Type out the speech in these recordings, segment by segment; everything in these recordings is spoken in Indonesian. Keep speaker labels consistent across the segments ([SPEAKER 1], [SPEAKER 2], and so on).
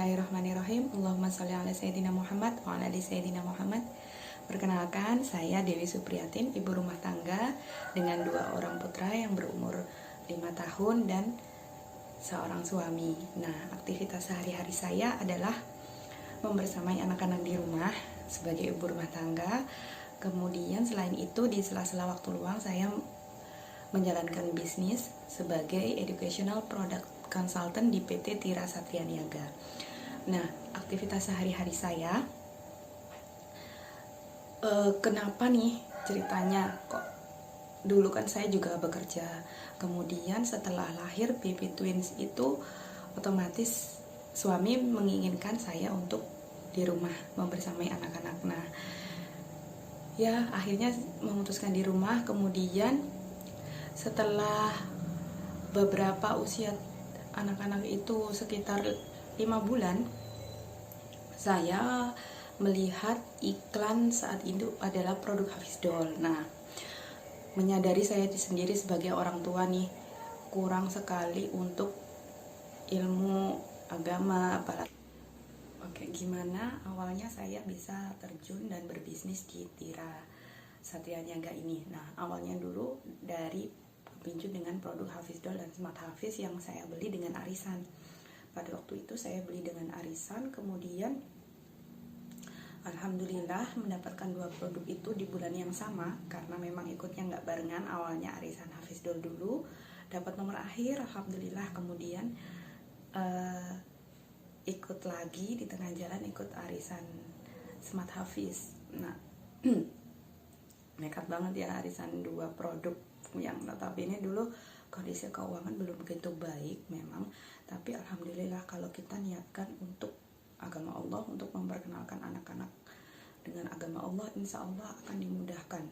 [SPEAKER 1] Bismillahirrahmanirrahim. Allahumma sholli ala Sayyidina Muhammad wa ala ali Sayyidina Muhammad. Perkenalkan, saya Dewi Supriyatin, ibu rumah tangga dengan 2 orang putra yang berumur 5 tahun dan seorang suami. Nah, aktivitas sehari-hari saya adalah membersamai anak-anak di rumah sebagai ibu rumah tangga. Kemudian selain itu, di sela-sela waktu luang saya menjalankan bisnis sebagai educational product consultant di PT Tira Satria Niaga. Nah, aktivitas sehari-hari saya, kenapa nih ceritanya kok dulu kan saya juga bekerja, kemudian setelah lahir baby twins itu otomatis suami menginginkan saya untuk di rumah membersamai anak-anak. Nah, ya akhirnya memutuskan di rumah. Kemudian setelah beberapa usia anak-anak itu sekitar 5 bulan, saya melihat iklan saat itu adalah produk Hafidol. Nah, menyadari saya sendiri sebagai orang tua nih, kurang sekali untuk ilmu agama apalagi. Oke, gimana awalnya saya bisa terjun dan berbisnis di Tira Satria Niaga ini? Nah, awalnya dulu dari pinjam dengan produk Hafidol dan Smart Hafiz yang saya beli dengan arisan. Pada waktu itu saya beli dengan arisan, kemudian alhamdulillah mendapatkan 2 produk itu di bulan yang sama, karena memang ikutnya nggak barengan. Awalnya arisan Hafidol dulu, dapat nomor akhir, alhamdulillah. Kemudian ikut lagi di tengah jalan, ikut arisan Smart Hafiz. Nah, nekat banget ya arisan 2 produk yang notabene dulu kondisi keuangan belum begitu baik memang, tapi alhamdulillah kalau kita niatkan untuk agama Allah, untuk memperkenalkan anak-anak dengan agama Allah, insya Allah akan dimudahkan.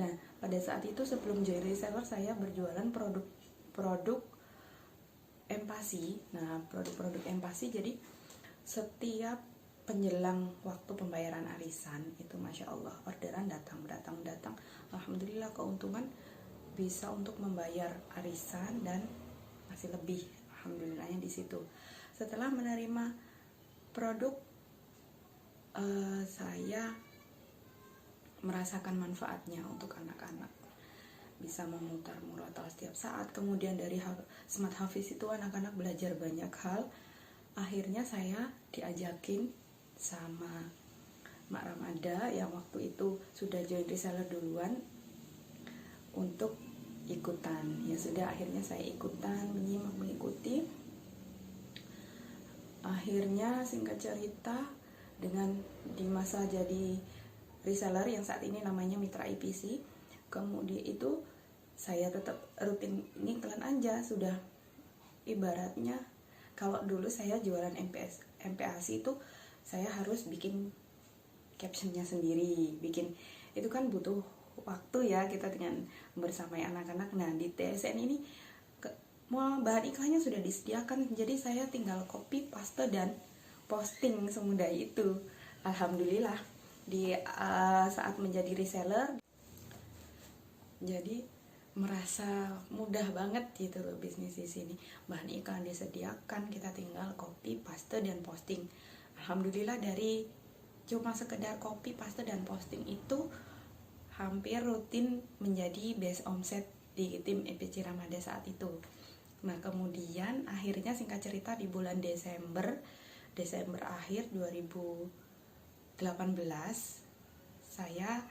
[SPEAKER 1] Nah, pada saat itu sebelum jadi reseller, saya berjualan produk empasi. Nah, produk-produk empasi, jadi setiap penjelang waktu pembayaran arisan itu masya Allah orderan datang. Alhamdulillah keuntungan bisa untuk membayar arisan dan masih lebih, alhamdulillahnya di situ. Setelah menerima produk, saya merasakan manfaatnya untuk anak-anak, bisa memutar murotal setiap saat. Kemudian dari Smart Hafiz itu anak-anak belajar banyak hal. Akhirnya saya diajakin sama Mak Ramada yang waktu itu sudah join reseller duluan untuk ikutan. Ya sudah, akhirnya saya ikutan, mengikuti. Akhirnya singkat cerita, dengan di masa jadi reseller yang saat ini namanya Mitra IPC, kemudian itu saya tetap rutin ini iklan aja. Sudah ibaratnya kalau dulu saya jualan MPASI itu saya harus bikin captionnya sendiri, itu kan butuh waktu ya kita dengan bersamai anak-anak. Nah, di TSN ini mau bahan iklannya sudah disediakan, jadi saya tinggal copy, paste, dan posting semudah itu. Alhamdulillah di saat menjadi reseller, jadi merasa mudah banget gitu loh bisnis di sini. Bahan iklan disediakan, kita tinggal copy, paste, dan posting. Alhamdulillah dari cuma sekedar copy, paste, dan posting itu hampir rutin menjadi base omset di tim EPC Ramada saat itu. Nah, kemudian akhirnya singkat cerita di bulan Desember akhir 2018 saya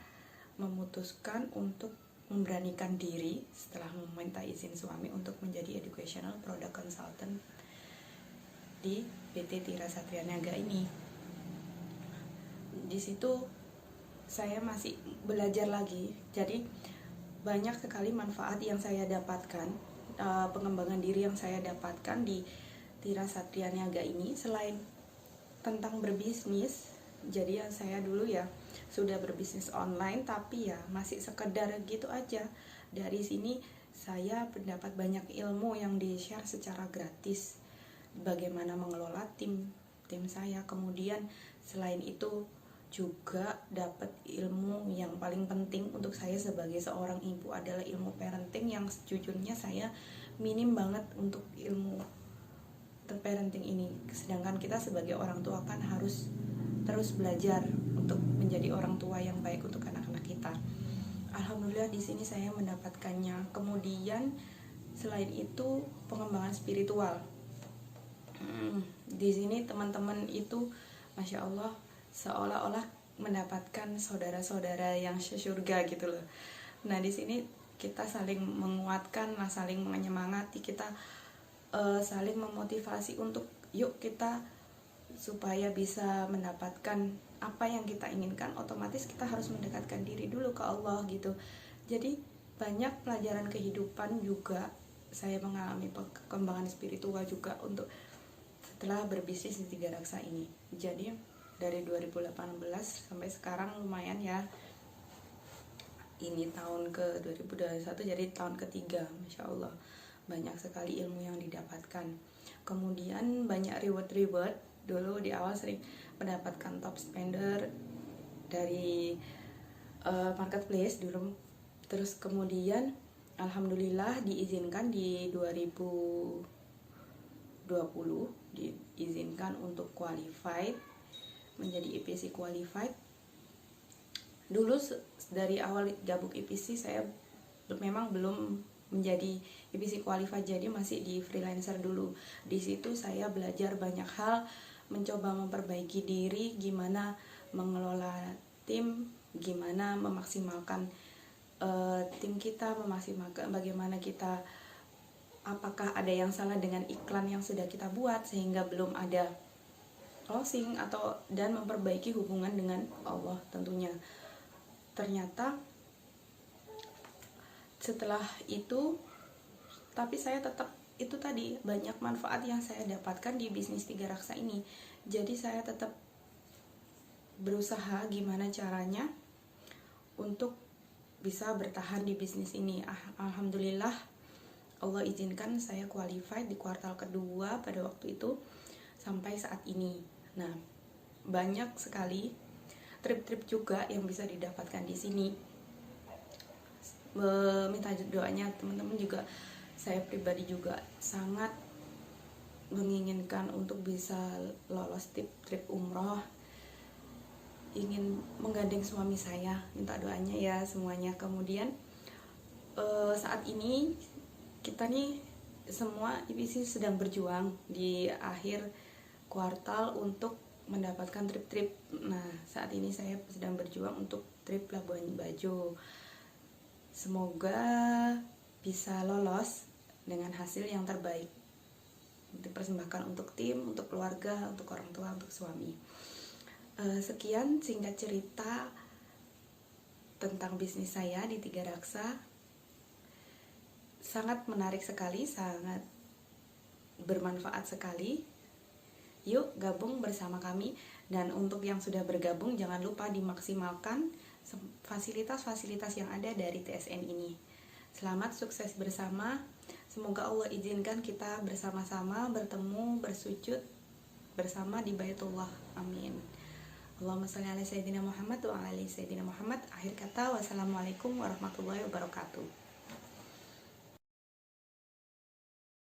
[SPEAKER 1] memutuskan untuk memberanikan diri setelah meminta izin suami untuk menjadi educational product consultant di PT Tira Satria Niaga ini. Di situ saya masih belajar lagi, jadi banyak sekali manfaat yang saya dapatkan, pengembangan diri yang saya dapatkan di Tira Satria Niaga ini. Selain tentang berbisnis, jadi yang saya dulu ya sudah berbisnis online, tapi ya masih sekedar gitu aja. Dari sini saya mendapat banyak ilmu yang di-share secara gratis, bagaimana mengelola tim saya. Kemudian selain itu juga dapat ilmu yang paling penting untuk saya sebagai seorang ibu adalah ilmu parenting, yang sejujurnya saya minim banget untuk ilmu parenting ini. Sedangkan kita sebagai orang tua kan harus terus belajar untuk menjadi orang tua yang baik untuk anak-anak kita. Alhamdulillah di sini saya mendapatkannya. Kemudian selain itu pengembangan spiritual. Di sini teman-teman itu Masya Allah seolah-olah mendapatkan saudara-saudara yang sesurga gitu loh. Nah di sini kita saling menguatkan, saling menyemangati, kita saling memotivasi untuk yuk kita supaya bisa mendapatkan apa yang kita inginkan. Otomatis kita harus mendekatkan diri dulu ke Allah gitu. Jadi banyak pelajaran kehidupan juga saya mengalami, perkembangan spiritual juga untuk setelah berbisnis di Tiga Raksa ini. Jadi dari 2018 sampai sekarang lumayan ya, ini tahun ke 2021 jadi tahun ketiga. Masya Allah banyak sekali ilmu yang didapatkan. Kemudian banyak reward. Dulu di awal sering mendapatkan top spender dari marketplace dulu. Terus kemudian alhamdulillah diizinkan di 2020 diizinkan untuk qualified, menjadi EPC qualified. Dulu dari awal gabung EPC saya memang belum menjadi EPC qualified, jadi masih di freelancer dulu. Di situ saya belajar banyak hal, mencoba memperbaiki diri, gimana mengelola tim, gimana memaksimalkan tim kita, memaksimalkan bagaimana kita, apakah ada yang salah dengan iklan yang sudah kita buat sehingga belum ada closing, atau dan memperbaiki hubungan dengan Allah tentunya. Ternyata setelah itu, tapi saya tetap itu tadi banyak manfaat yang saya dapatkan di bisnis Tiga Raksa ini. Jadi saya tetap berusaha gimana caranya untuk bisa bertahan di bisnis ini. Alhamdulillah Allah izinkan saya qualified di kuartal kedua pada waktu itu sampai saat ini. Nah, banyak sekali trip-trip juga yang bisa didapatkan di sini. Minta doanya teman-teman juga. Saya pribadi juga sangat menginginkan untuk bisa lolos trip umroh, ingin menggandeng suami saya, minta doanya ya semuanya. Kemudian saat ini kita nih semua EPC sedang berjuang di akhir kuartal untuk mendapatkan trip-trip. Nah saat ini saya sedang berjuang untuk trip Labuan Bajo. Semoga bisa lolos dengan hasil yang terbaik, dipersembahkan untuk tim, untuk keluarga, untuk orang tua, untuk suami. Sekian singkat cerita tentang bisnis saya di Tiga Raksa. Sangat menarik sekali, sangat bermanfaat sekali. Yuk gabung bersama kami. Dan untuk yang sudah bergabung, jangan lupa dimaksimalkan fasilitas-fasilitas yang ada dari TSN ini. Selamat sukses bersama. Semoga Allah izinkan kita bersama-sama bertemu, bersujud bersama di Baitullah. Amin. Allahumma shalli ala sayyidina Muhammad wa ala ali sayyidina Muhammad. Akhir kata, wassalamualaikum warahmatullahi wabarakatuh.